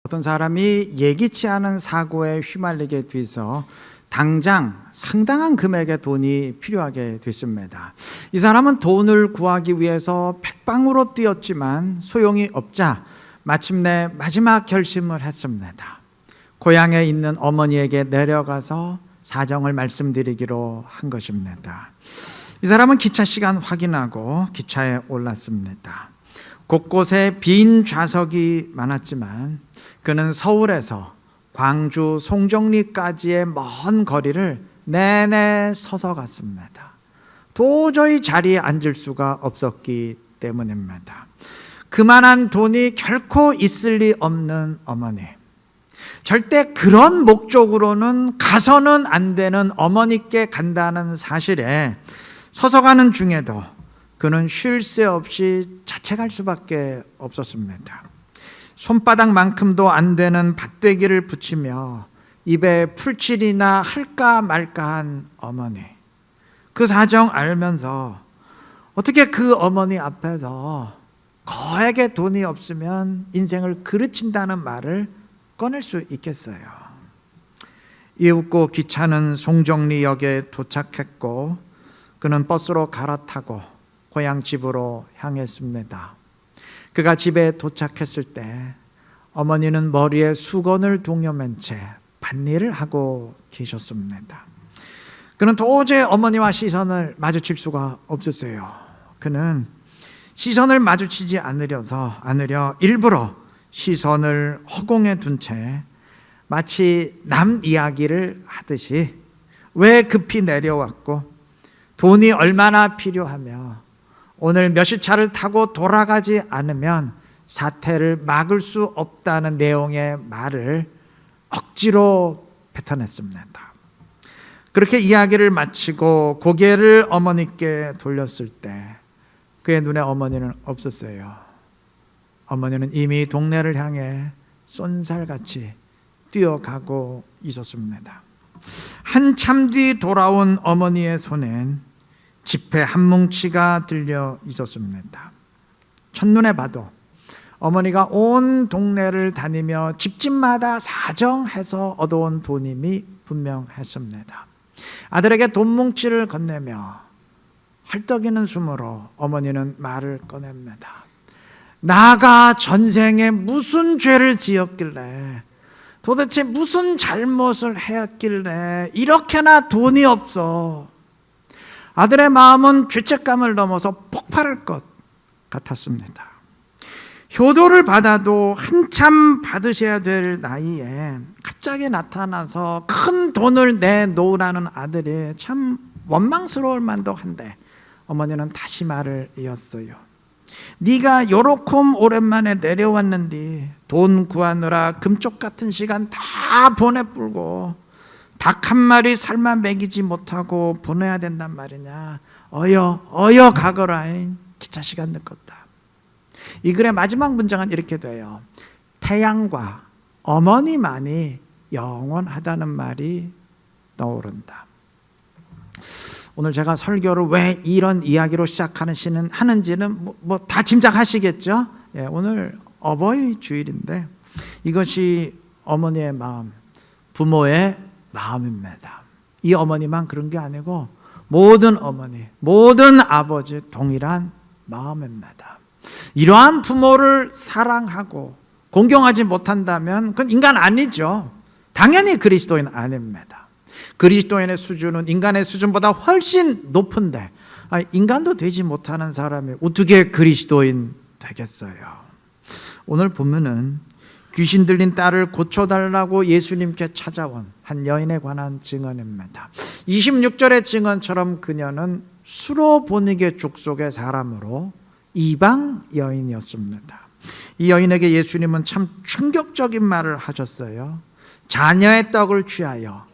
어떤 사람이 예기치 않은 사고에 휘말리게 돼서 당장 상당한 금액의 돈이 필요하게 됐습니다. 이 사람은 돈을 구하기 위해서 백방으로 뛰었지만 소용이 없자 마침내 마지막 결심을 했습니다. 고향에 있는 어머니에게 내려가서 사정을 말씀드리기로 한 것입니다. 이 사람은 기차 시간 확인하고 기차에 올랐습니다. 곳곳에 빈 좌석이 많았지만 그는 서울에서 광주 송정리까지의 먼 거리를 내내 서서 갔습니다. 도저히 자리에 앉을 수가 없었기 때문입니다. 그만한 돈이 결코 있을 리 없는 어머니, 절대 그런 목적으로는 가서는 안 되는 어머니께 간다는 사실에 서서 가는 중에도 그는 쉴 새 없이 자책할 수밖에 없었습니다. 손바닥만큼도 안 되는 밭대기를 붙이며 입에 풀칠이나 할까 말까한 어머니, 그 사정 알면서 어떻게 그 어머니 앞에서 거액의 돈이 없으면 인생을 그르친다는 말을 꺼낼 수 있겠어요? 이윽고 기차는 송정리역에 도착했고 그는 버스로 갈아타고 고향 집으로 향했습니다. 그가 집에 도착했을 때 어머니는 머리에 수건을 동여맨 채 밭일을 하고 계셨습니다. 그는 도저히 어머니와 시선을 마주칠 수가 없었어요. 그는 시선을 마주치지 않으려 일부러 시선을 허공에 둔 채 마치 남 이야기를 하듯이 왜 급히 내려왔고 돈이 얼마나 필요하며 오늘 몇 시차를 타고 돌아가지 않으면 사태를 막을 수 없다는 내용의 말을 억지로 뱉어냈습니다. 그렇게 이야기를 마치고 고개를 어머니께 돌렸을 때 그의 눈에 어머니는 없었어요. 어머니는 이미 동네를 향해 쏜살같이 뛰어가고 있었습니다. 한참 뒤 돌아온 어머니의 손엔 지폐 한 뭉치가 들려 있었습니다. 첫눈에 봐도 어머니가 온 동네를 다니며 집집마다 사정해서 얻어온 돈임이 분명했습니다. 아들에게 돈 뭉치를 건네며 헐떡이는 숨으로 어머니는 말을 꺼냅니다. 나가 전생에 무슨 죄를 지었길래, 도대체 무슨 잘못을 했길래 이렇게나 돈이 없어. 아들의 마음은 죄책감을 넘어서 폭발할 것 같았습니다. 효도를 받아도 한참 받으셔야 될 나이에 갑자기 나타나서 큰 돈을 내놓으라는 아들이 참 원망스러울 만도 한데 어머니는 다시 말을 이었어요. 네가 요렇게 오랜만에 내려왔는데 돈 구하느라 금쪽 같은 시간 다 보내불고 닭 한 마리 삶아 먹이지 못하고 보내야 된단 말이냐. 어여 가거라. 기차 시간 늦었다. 이 글의 마지막 문장은 이렇게 돼요. 태양과 어머니만이 영원하다는 말이 떠오른다. 오늘 제가 설교를 왜 이런 이야기로 하는지는 다 짐작하시겠죠? 예, 오늘 어버이 주일인데 이것이 어머니의 마음, 부모의 마음입니다. 이 어머니만 그런 게 아니고 모든 어머니, 모든 아버지 동일한 마음입니다. 이러한 부모를 사랑하고 공경하지 못한다면 그건 인간 아니죠. 당연히 그리스도인 아닙니다. 그리스도인의 수준은 인간의 수준보다 훨씬 높은데 인간도 되지 못하는 사람이 어떻게 그리스도인 되겠어요? 오늘 보면은 귀신 들린 딸을 고쳐달라고 예수님께 찾아온 한 여인에 관한 증언입니다. 26절의 증언처럼 그녀는 수로보니게 족속의 사람으로 이방 여인이었습니다. 이 여인에게 예수님은 참 충격적인 말을 하셨어요. 자녀의 떡을 취하여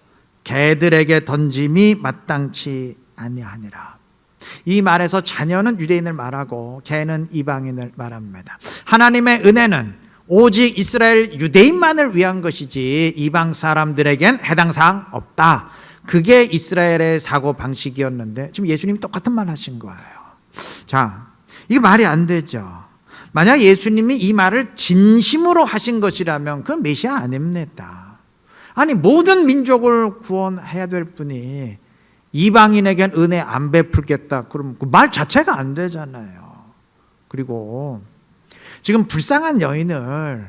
개들에게 던짐이 마땅치 아니하니라. 이 말에서 자녀는 유대인을 말하고 개는 이방인을 말합니다. 하나님의 은혜는 오직 이스라엘 유대인만을 위한 것이지 이방 사람들에겐 해당 사항 없다. 그게 이스라엘의 사고 방식이었는데 지금 예수님이 똑같은 말 하신 거예요. 자, 이게 말이 안 되죠. 만약 예수님이 이 말을 진심으로 하신 것이라면 그건 메시아 아닙니다. 아니, 모든 민족을 구원해야 될 분이 이방인에겐 은혜 안 베풀겠다 그러면 그 말 자체가 안 되잖아요. 그리고 지금 불쌍한 여인을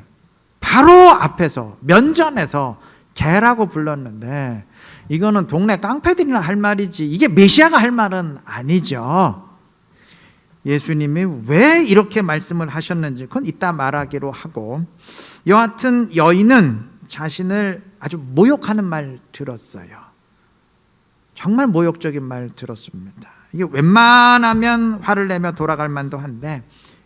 바로 앞에서 면전에서 개라고 불렀는데 이거는 동네 깡패들이나 할 말이지 이게 메시아가 할 말은 아니죠. 예수님이 왜 이렇게 말씀을 하셨는지 그건 이따 말하기로 하고, 여하튼 여인은 자신을 아주 모욕하는 말 들었어요. 정말 모욕적인 말 들었습니다. 이게 웬만하면 화를 내며 돌아갈 만도 한데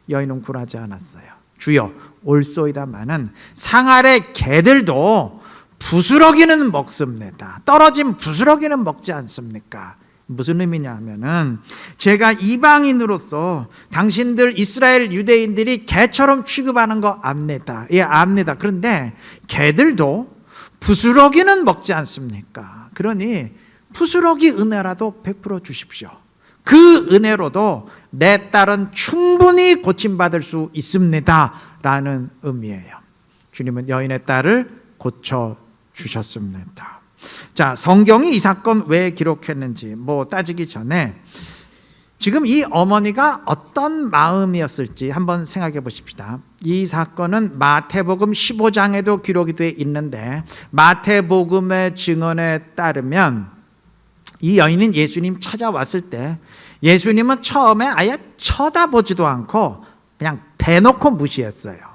여인은 굴하지 않았어요. 주여 올소이다마는 상 아래 개들도 부스러기는 먹습니다. 떨어진 부스러기는 먹지 않습니까? 무슨 의미냐 하면은 제가 이방인으로서 당신들 이스라엘 유대인들이 개처럼 취급하는 거 압니다. 예, 압니다. 그런데 개들도 부스러기는 먹지 않습니까? 그러니 부스러기 은혜라도 베풀어 주십시오. 그 은혜로도 내 딸은 충분히 고침받을 수 있습니다 라는 의미예요. 주님은 여인의 딸을 고쳐주셨습니다. 자, 성경이 이 사건 왜 기록했는지 따지기 전에 지금 이 어머니가 어떤 마음이었을지 한번 생각해 보십시다. 이 사건은 마태복음 15장에도 기록이 되어 있는데 마태복음의 증언에 따르면 이 여인은 예수님 찾아왔을 때 예수님은 처음에 아예 쳐다보지도 않고 그냥 대놓고 무시했어요.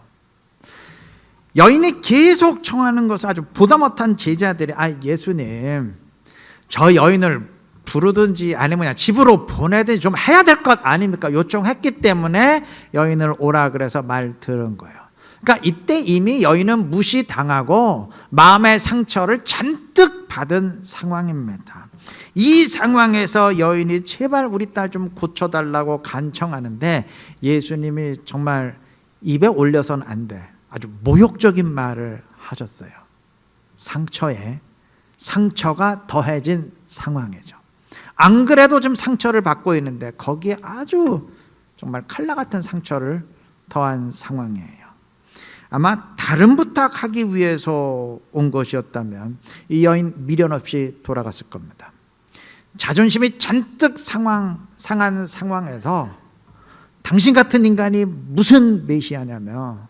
여인이 계속 청하는 것을 아주 보다 못한 제자들이 예수님 저 여인을 부르든지 아니면 그냥 집으로 보내든지 좀 해야 될 것 아닙니까? 요청했기 때문에 여인을 오라 그래서 말 들은 거예요. 그러니까 이때 이미 여인은 무시당하고 마음의 상처를 잔뜩 받은 상황입니다. 이 상황에서 여인이 제발 우리 딸 좀 고쳐달라고 간청하는데 예수님이 정말 입에 올려서는 안 돼. 아주 모욕적인 말을 하셨어요. 상처에 상처가 더해진 상황이죠. 안 그래도 좀 상처를 받고 있는데 거기에 아주 정말 칼날 같은 상처를 더한 상황이에요. 아마 다른 부탁하기 위해서 온 것이었다면 이 여인 미련 없이 돌아갔을 겁니다. 자존심이 잔뜩 상한 상황에서 당신 같은 인간이 무슨 메시아냐며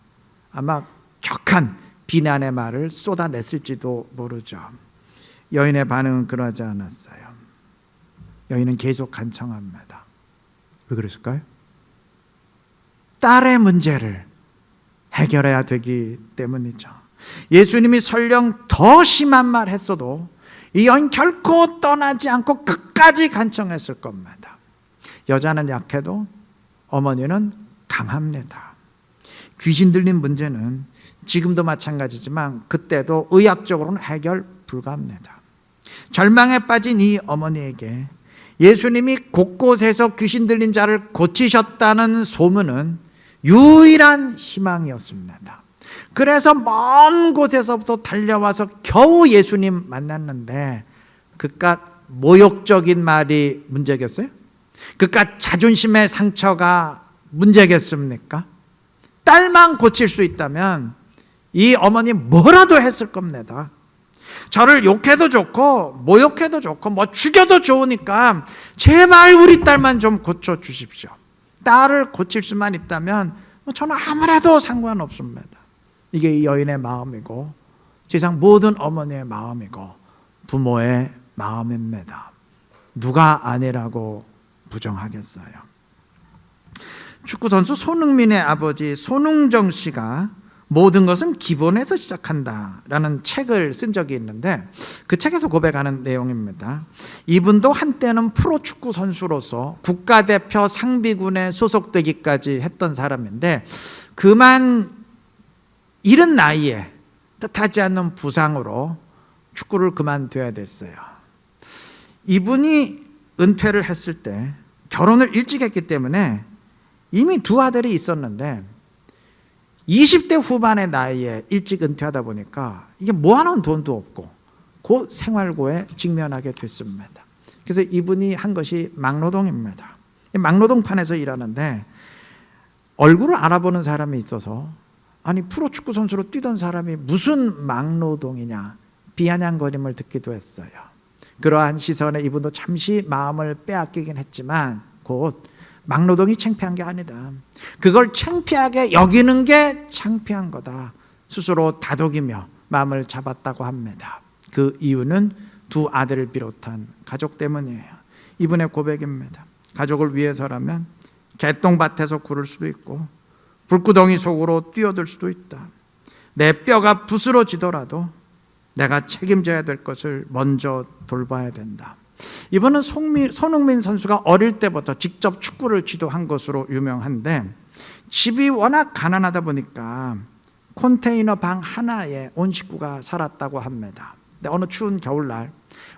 아마 격한 비난의 말을 쏟아냈을지도 모르죠. 여인의 반응은 그러지 않았어요. 여인은 계속 간청합니다. 왜 그랬을까요? 딸의 문제를 해결해야 되기 때문이죠. 예수님이 설령 더 심한 말 했어도 이 여인 결코 떠나지 않고 끝까지 간청했을 겁니다. 여자는 약해도 어머니는 강합니다. 귀신 들린 문제는 지금도 마찬가지지만 그때도 의학적으로는 해결 불가합니다. 절망에 빠진 이 어머니에게 예수님이 곳곳에서 귀신 들린 자를 고치셨다는 소문은 유일한 희망이었습니다. 그래서 먼 곳에서부터 달려와서 겨우 예수님 만났는데 그깟 모욕적인 말이 문제겠어요? 그깟 자존심의 상처가 문제겠습니까? 딸만 고칠 수 있다면 이 어머니 뭐라도 했을 겁니다. 저를 욕해도 좋고 모욕해도 좋고 죽여도 좋으니까 제발 우리 딸만 좀 고쳐주십시오. 딸을 고칠 수만 있다면 저는 아무래도 상관없습니다. 이게 이 여인의 마음이고 세상 모든 어머니의 마음이고 부모의 마음입니다. 누가 아니라고 부정하겠어요? 축구선수 손흥민의 아버지 손흥정 씨가 모든 것은 기본에서 시작한다라는 책을 쓴 적이 있는데 그 책에서 고백하는 내용입니다. 이분도 한때는 프로축구 선수로서 국가대표 상비군에 소속되기까지 했던 사람인데 그만 이른 나이에 뜻하지 않는 부상으로 축구를 그만둬야 됐어요. 이분이 은퇴를 했을 때 결혼을 일찍 했기 때문에 이미 두 아들이 있었는데 20대 후반의 나이에 일찍 은퇴하다 보니까 이게 모아놓은 돈도 없고 곧 생활고에 직면하게 됐습니다. 그래서 이분이 한 것이 막노동입니다. 막노동판에서 일하는데 얼굴을 알아보는 사람이 있어서 아니 프로축구 선수로 뛰던 사람이 무슨 막노동이냐 비아냥거림을 듣기도 했어요. 그러한 시선에 이분도 잠시 마음을 빼앗기긴 했지만 곧 막노동이 창피한 게 아니다. 그걸 창피하게 여기는 게 창피한 거다. 스스로 다독이며 마음을 잡았다고 합니다. 그 이유는 두 아들을 비롯한 가족 때문이에요. 이분의 고백입니다. 가족을 위해서라면 개똥밭에서 구를 수도 있고 불구덩이 속으로 뛰어들 수도 있다. 내 뼈가 부스러지더라도 내가 책임져야 될 것을 먼저 돌봐야 된다. 이분은 손흥민 선수가 어릴 때부터 직접 축구를 지도한 것으로 유명한데 집이 워낙 가난하다 보니까 컨테이너 방 하나에 온 식구가 살았다고 합니다. 근데 어느 추운 겨울날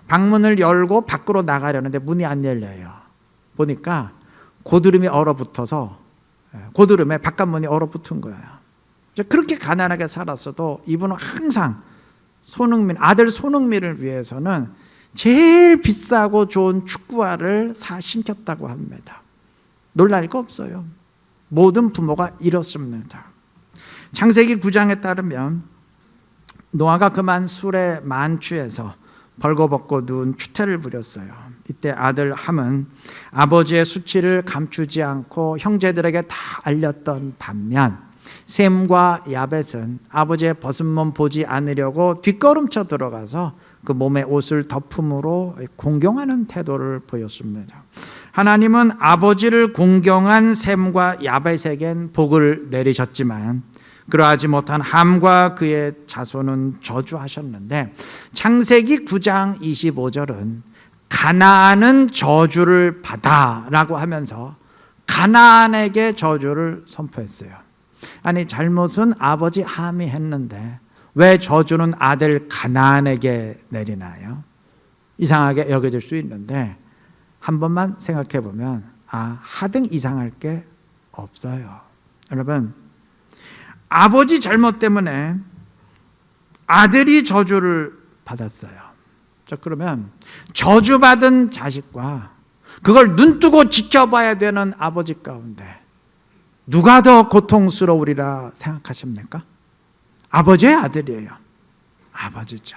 방문을 열고 밖으로 나가려는데 문이 안 열려요. 보니까 고드름이 얼어붙어서 고드름에 바깥문이 얼어붙은 거예요. 그렇게 가난하게 살았어도 이분은 항상 아들 손흥민을 위해서는 제일 비싸고 좋은 축구화를 신겼다고 합니다. 놀랄 거 없어요. 모든 부모가 이렇습니다. 창세기 9장에 따르면 노아가 그만 술에 만취해서 벌거벗고 누운 추태를 부렸어요. 이때 아들 함은 아버지의 수치를 감추지 않고 형제들에게 다 알렸던 반면 셈과 야벳은 아버지의 벗은 몸 보지 않으려고 뒷걸음쳐 들어가서 그 몸에 옷을 덮음으로 공경하는 태도를 보였습니다. 하나님은 아버지를 공경한 셈과 야벳에겐 복을 내리셨지만 그러하지 못한 함과 그의 자손은 저주하셨는데 창세기 9장 25절은 가나안은 저주를 받아라고 하면서 가나안에게 저주를 선포했어요. 아니 잘못은 아버지 함이 했는데 왜 저주는 아들 가나안에게 내리나요? 이상하게 여겨질 수 있는데 한 번만 생각해 보면 하등 이상할 게 없어요. 여러분, 아버지 잘못 때문에 아들이 저주를 받았어요. 자, 그러면 저주받은 자식과 그걸 눈뜨고 지켜봐야 되는 아버지 가운데 누가 더 고통스러우리라 생각하십니까? 아버지의 아들이에요. 아버지죠.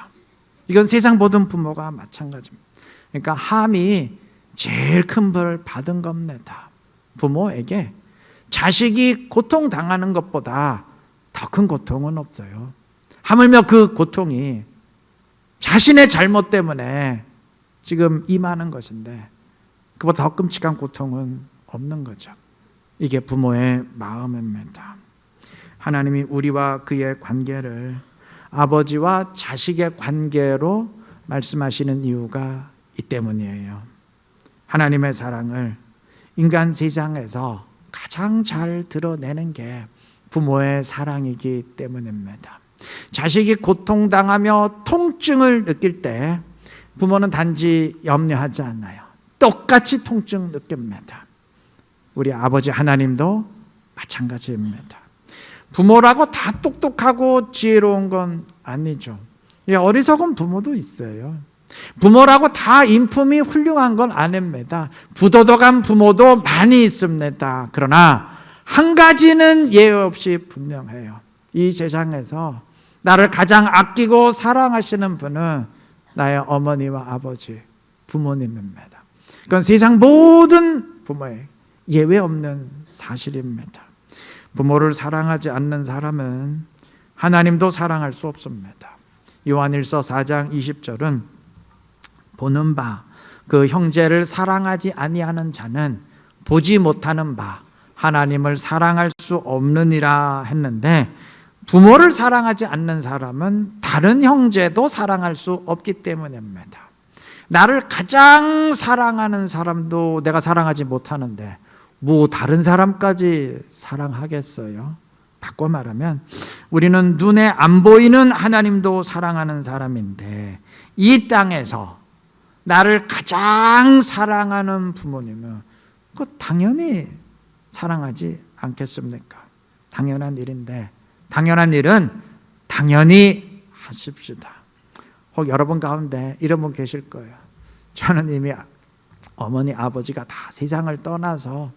이건 세상 모든 부모가 마찬가지입니다. 그러니까 함이 제일 큰 벌을 받은 겁니다. 부모에게 자식이 고통당하는 것보다 더 큰 고통은 없어요. 하물며 그 고통이 자신의 잘못 때문에 지금 임하는 것인데 그보다 더 끔찍한 고통은 없는 거죠. 이게 부모의 마음입니다. 하나님이 우리와 그의 관계를 아버지와 자식의 관계로 말씀하시는 이유가 이 때문이에요. 하나님의 사랑을 인간 세상에서 가장 잘 드러내는 게 부모의 사랑이기 때문입니다. 자식이 고통당하며 통증을 느낄 때 부모는 단지 염려하지 않아요. 똑같이 통증 느낍니다. 우리 아버지 하나님도 마찬가지입니다. 부모라고 다 똑똑하고 지혜로운 건 아니죠. 어리석은 부모도 있어요. 부모라고 다 인품이 훌륭한 건 아닙니다. 부도덕한 부모도 많이 있습니다. 그러나 한 가지는 예외 없이 분명해요. 이 세상에서 나를 가장 아끼고 사랑하시는 분은 나의 어머니와 아버지, 부모님입니다. 그건 세상 모든 부모의 예외 없는 사실입니다. 부모를 사랑하지 않는 사람은 하나님도 사랑할 수 없습니다. 요한일서 4장 20절은 보는 바 그 형제를 사랑하지 아니하는 자는 보지 못하는 바 하나님을 사랑할 수 없느니라 했는데 부모를 사랑하지 않는 사람은 다른 형제도 사랑할 수 없기 때문입니다. 나를 가장 사랑하는 사람도 내가 사랑하지 못하는데 뭐 다른 사람까지 사랑하겠어요? 바꿔 말하면 우리는 눈에 안 보이는 하나님도 사랑하는 사람인데 이 땅에서 나를 가장 사랑하는 부모님은 그 당연히 사랑하지 않겠습니까? 당연한 일인데 당연한 일은 당연히 하십시다. 혹 여러분 가운데 이런 분 계실 거예요. 저는 이미 어머니 아버지가 다 세상을 떠나서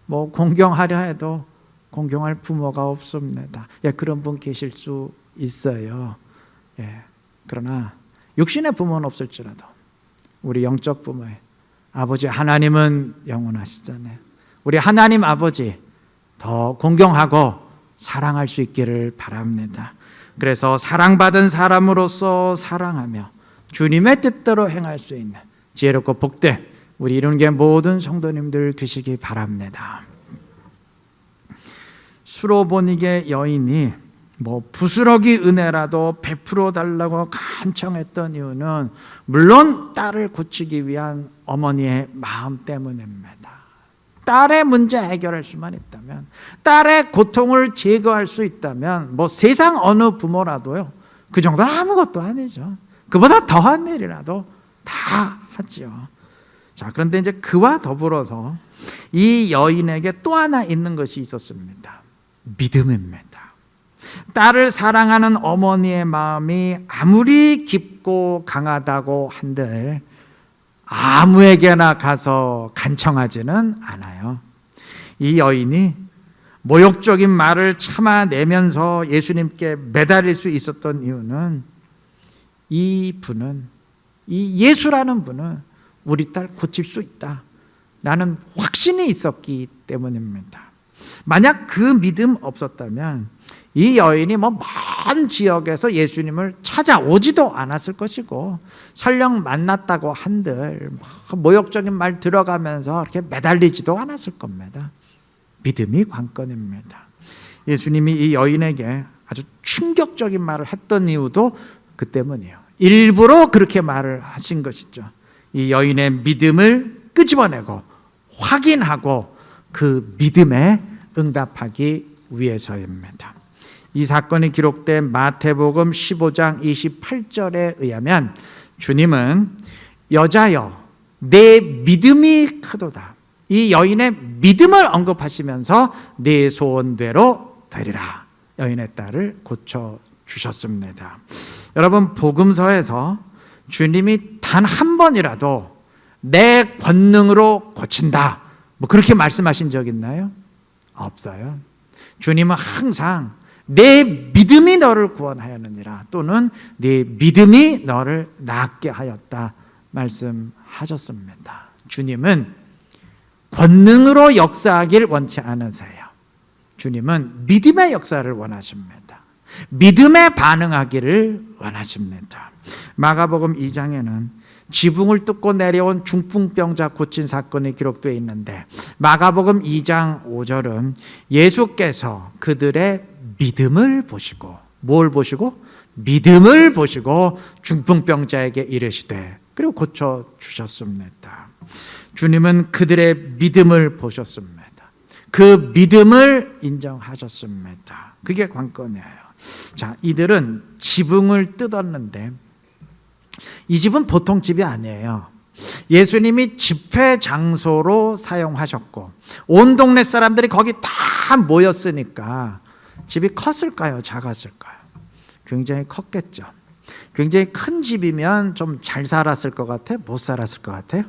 뭐 공경하려 해도 공경할 부모가 없습니다. 예, 그런 분 계실 수 있어요. 예, 그러나 육신의 부모는 없을지라도 우리 영적 부모의 아버지 하나님은 영원하시잖아요. 우리 하나님 아버지 더 공경하고 사랑할 수 있기를 바랍니다. 그래서 사랑받은 사람으로서 사랑하며 주님의 뜻대로 행할 수 있는 지혜롭고 복된 우리 이룬계 모든 성도님들 되시기 바랍니다. 수로보니게 여인이 부스러기 은혜라도 베풀어 달라고 간청했던 이유는 물론 딸을 고치기 위한 어머니의 마음 때문입니다. 딸의 문제 해결할 수만 있다면, 딸의 고통을 제거할 수 있다면 세상 어느 부모라도요 그 정도는 아무것도 아니죠. 그보다 더한 일이라도 다 하지요. 자, 그런데 이제 그와 더불어서 이 여인에게 또 하나 있는 것이 있었습니다. 믿음입니다. 딸을 사랑하는 어머니의 마음이 아무리 깊고 강하다고 한들 아무에게나 가서 간청하지는 않아요. 이 여인이 모욕적인 말을 참아내면서 예수님께 매달릴 수 있었던 이유는 이 예수라는 분은 우리 딸 고칠 수 있다라는 확신이 있었기 때문입니다. 만약 그 믿음 없었다면 이 여인이 먼 지역에서 예수님을 찾아오지도 않았을 것이고, 설령 만났다고 한들 모욕적인 말 들어가면서 이렇게 매달리지도 않았을 겁니다. 믿음이 관건입니다. 예수님이 이 여인에게 아주 충격적인 말을 했던 이유도 그 때문이에요. 일부러 그렇게 말을 하신 것이죠. 이 여인의 믿음을 끄집어내고 확인하고 그 믿음에 응답하기 위해서입니다. 이 사건이 기록된 마태복음 15장 28절에 의하면 주님은 여자여 내 믿음이 크도다, 이 여인의 믿음을 언급하시면서 네 소원대로 되리라, 여인의 딸을 고쳐주셨습니다. 여러분, 복음서에서 주님이 단 한 번이라도 내 권능으로 고친다 그렇게 말씀하신 적 있나요? 없어요. 주님은 항상 내 믿음이 너를 구원하였느니라, 또는 네 믿음이 너를 낫게 하였다 말씀하셨습니다. 주님은 권능으로 역사하길 원치 않으세요. 주님은 믿음의 역사를 원하십니다. 믿음에 반응하기를 원하십니다. 마가복음 2장에는 지붕을 뜯고 내려온 중풍병자 고친 사건이 기록되어 있는데, 마가복음 2장 5절은 예수께서 그들의 믿음을 보시고, 뭘 보시고? 믿음을 보시고 중풍병자에게 이르시되, 그리고 고쳐주셨습니다. 주님은 그들의 믿음을 보셨습니다. 그 믿음을 인정하셨습니다. 그게 관건이에요. 자, 이들은 지붕을 뜯었는데 이 집은 보통 집이 아니에요. 예수님이 집회 장소로 사용하셨고 온 동네 사람들이 거기 다 모였으니까 집이 컸을까요? 작았을까요? 굉장히 컸겠죠. 굉장히 큰 집이면 좀 잘 살았을 것 같아요? 못 살았을 것 같아요?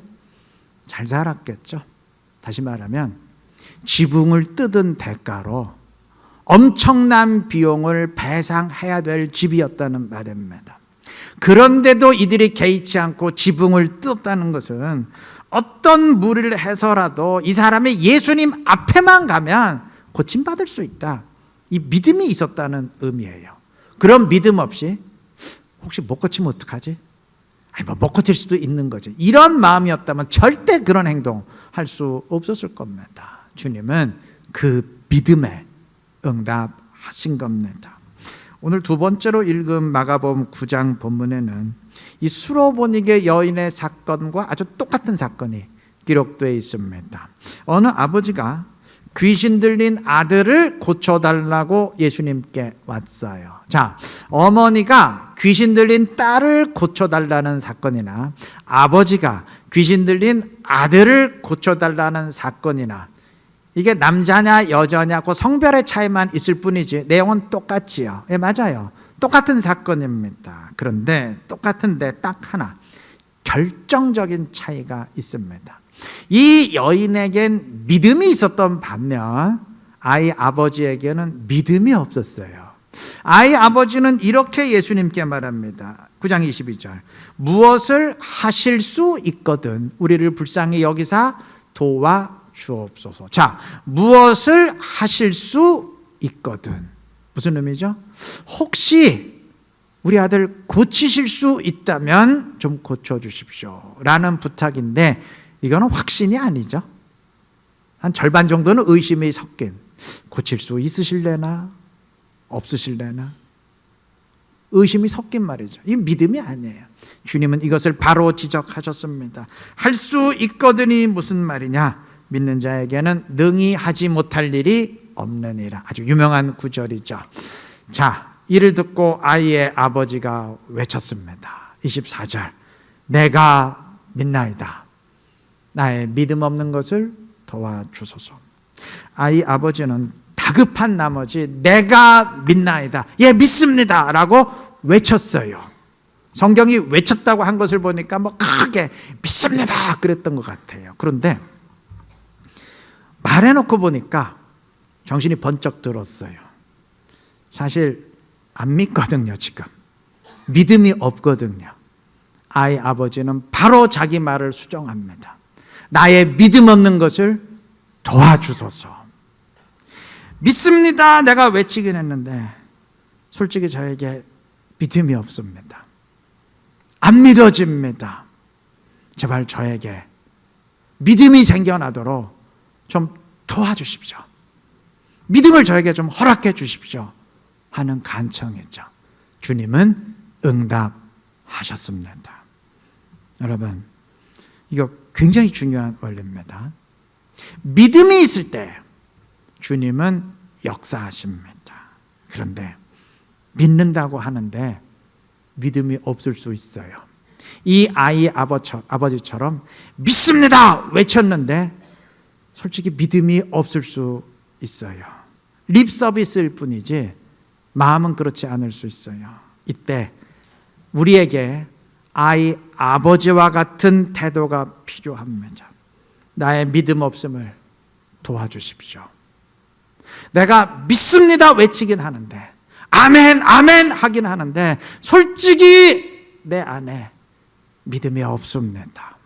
잘 살았겠죠. 다시 말하면 지붕을 뜯은 대가로 엄청난 비용을 배상해야 될 집이었다는 말입니다. 그런데도 이들이 개의치 않고 지붕을 뜯었다는 것은 어떤 무리를 해서라도 이 사람이 예수님 앞에만 가면 고침받을 수 있다, 이 믿음이 있었다는 의미예요. 그런 믿음 없이 혹시 못 고치면 어떡하지? 못 고칠 수도 있는 거죠. 이런 마음이었다면 절대 그런 행동 할 수 없었을 겁니다. 주님은 그 믿음에 응답하신 겁니다. 오늘 두 번째로 읽은 마가복음 9장 본문에는 이 수로보니게 여인의 사건과 아주 똑같은 사건이 기록되어 있습니다. 어느 아버지가 귀신 들린 아들을 고쳐달라고 예수님께 왔어요. 자, 어머니가 귀신 들린 딸을 고쳐달라는 사건이나 아버지가 귀신 들린 아들을 고쳐달라는 사건이나, 이게 남자냐 여자냐고 성별의 차이만 있을 뿐이지 내용은 똑같지요. 예, 맞아요. 똑같은 사건입니다. 그런데 똑같은데 딱 하나 결정적인 차이가 있습니다. 이 여인에겐 믿음이 있었던 반면 아이 아버지에게는 믿음이 없었어요. 아이 아버지는 이렇게 예수님께 말합니다. 9장 22절. 무엇을 하실 수 있거든 우리를 불쌍히 여기사 도와주옵소서. 자, 무엇을 하실 수 있거든. 무슨 의미죠? 혹시 우리 아들 고치실 수 있다면 좀 고쳐주십시오 라는 부탁인데, 이거는 확신이 아니죠. 한 절반 정도는 의심이 섞인, 고칠 수 있으실래나 없으실래나 의심이 섞인 말이죠. 이 믿음이 아니에요. 주님은 이것을 바로 지적하셨습니다. 할 수 있거든이 무슨 말이냐? 믿는 자에게는 능히 하지 못할 일이 없느니라. 아주 유명한 구절이죠. 자, 이를 듣고 아이의 아버지가 외쳤습니다. 24절. 내가 믿나이다. 나의 믿음 없는 것을 도와주소서. 아이 아버지는 다급한 나머지 내가 믿나이다, 예 믿습니다 라고 외쳤어요. 성경이 외쳤다고 한 것을 보니까 뭐 크게 믿습니다 그랬던 것 같아요. 그런데 말해놓고 보니까 정신이 번쩍 들었어요. 사실 안 믿거든요. 지금 믿음이 없거든요. 아이 아버지는 바로 자기 말을 수정합니다. 나의 믿음 없는 것을 도와주소서. 믿습니다 내가 외치긴 했는데 솔직히 저에게 믿음이 없습니다. 안 믿어집니다. 제발 저에게 믿음이 생겨나도록 좀 도와주십시오. 믿음을 저에게 좀 허락해 주십시오 하는 간청이죠. 주님은 응답하셨습니다. 여러분, 이거 굉장히 중요한 원리입니다. 믿음이 있을 때 주님은 역사하십니다. 그런데 믿는다고 하는데 믿음이 없을 수 있어요. 이 아이 아버지처럼 믿습니다 외쳤는데 솔직히 믿음이 없을 수 있어요. 립 서비스일 뿐이지 마음은 그렇지 않을 수 있어요. 이때 우리에게 아이 아버지와 같은 태도가 필요합니다. 나의 믿음 없음을 도와주십시오. 내가 믿습니다 외치긴 하는데, 아멘 아멘 하긴 하는데 솔직히 내 안에 믿음이 없습니다.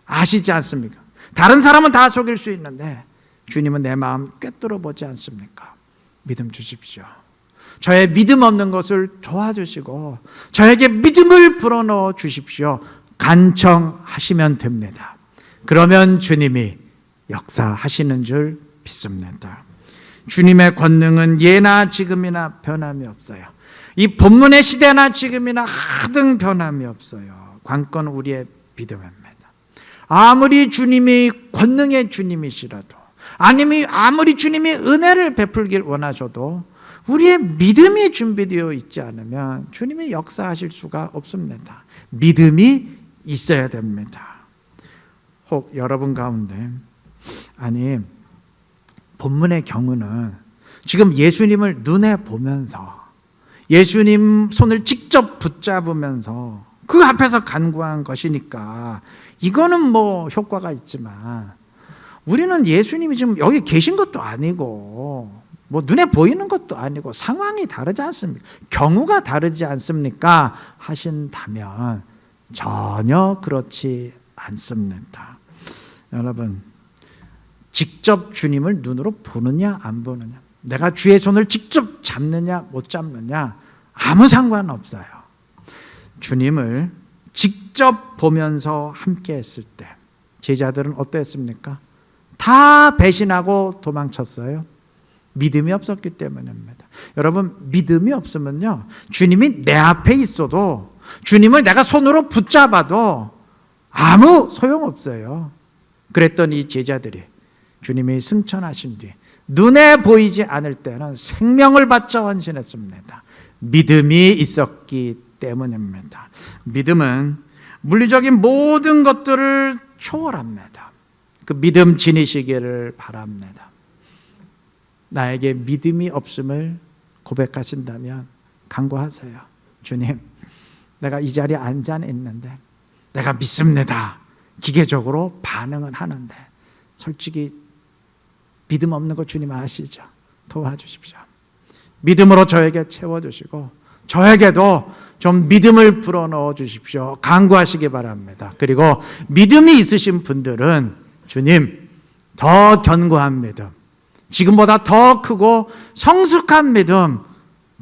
아시지 않습니까? 다른 사람은 다 속일 수 있는데 주님은 내 마음 꿰뚫어 보지 않습니까? 믿음 주십시오. 저의 믿음 없는 것을 도와주시고 저에게 믿음을 불어넣어 주십시오. 간청하시면 됩니다. 그러면 주님이 역사하시는 줄 믿습니다. 주님의 권능은 예나 지금이나 변함이 없어요. 이 본문의 시대나 지금이나 하등 변함이 없어요. 관건은 우리의 믿음입니다. 아무리 주님이 권능의 주님이시라도, 아무리 주님이 은혜를 베풀길 원하셔도 우리의 믿음이 준비되어 있지 않으면 주님이 역사하실 수가 없습니다. 믿음이 있어야 됩니다. 혹 여러분 가운데, 본문의 경우는 지금 예수님을 눈에 보면서 예수님 손을 직접 붙잡으면서 그 앞에서 간구한 것이니까 이거는 뭐 효과가 있지만, 우리는 예수님이 지금 여기 계신 것도 아니고 뭐 눈에 보이는 것도 아니고 상황이 다르지 않습니까? 경우가 다르지 않습니까? 하신다면 전혀 그렇지 않습니다. 여러분, 직접 주님을 눈으로 보느냐 안 보느냐, 내가 주의 손을 직접 잡느냐 못 잡느냐 아무 상관없어요. 주님을 직접 보면서 함께 했을 때 제자들은 어땠습니까? 다 배신하고 도망쳤어요. 믿음이 없었기 때문입니다. 여러분, 믿음이 없으면요, 주님이 내 앞에 있어도, 주님을 내가 손으로 붙잡아도 아무 소용없어요. 그랬더니 제자들이 주님이 승천하신 뒤 눈에 보이지 않을 때는 생명을 바쳐 헌신했습니다. 믿음이 있었기 때문입니다. 믿음은 물리적인 모든 것들을 초월합니다. 그 믿음 지니시기를 바랍니다. 나에게 믿음이 없음을 고백하신다면 간구하세요. 주님, 내가 이 자리에 앉아 있는데 내가 믿습니다 기계적으로 반응은 하는데 솔직히 믿음 없는 거 주님 아시죠? 도와주십시오. 믿음으로 저에게 채워주시고 저에게도 좀 믿음을 불어넣어 주십시오. 간구하시기 바랍니다. 그리고 믿음이 있으신 분들은 주님 더 견고한 믿음, 지금보다 더 크고 성숙한 믿음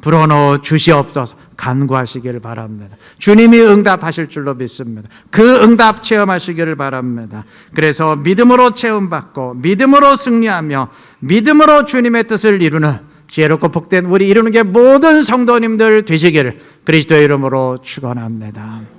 불어넣어 주시옵소서. 간구하시기를 바랍니다. 주님이 응답하실 줄로 믿습니다. 그 응답 체험하시기를 바랍니다. 그래서 믿음으로 체험받고 믿음으로 승리하며 믿음으로 주님의 뜻을 이루는 지혜롭고 복된 우리 이루는 게 모든 성도님들 되시기를 그리스도의 이름으로 축원합니다.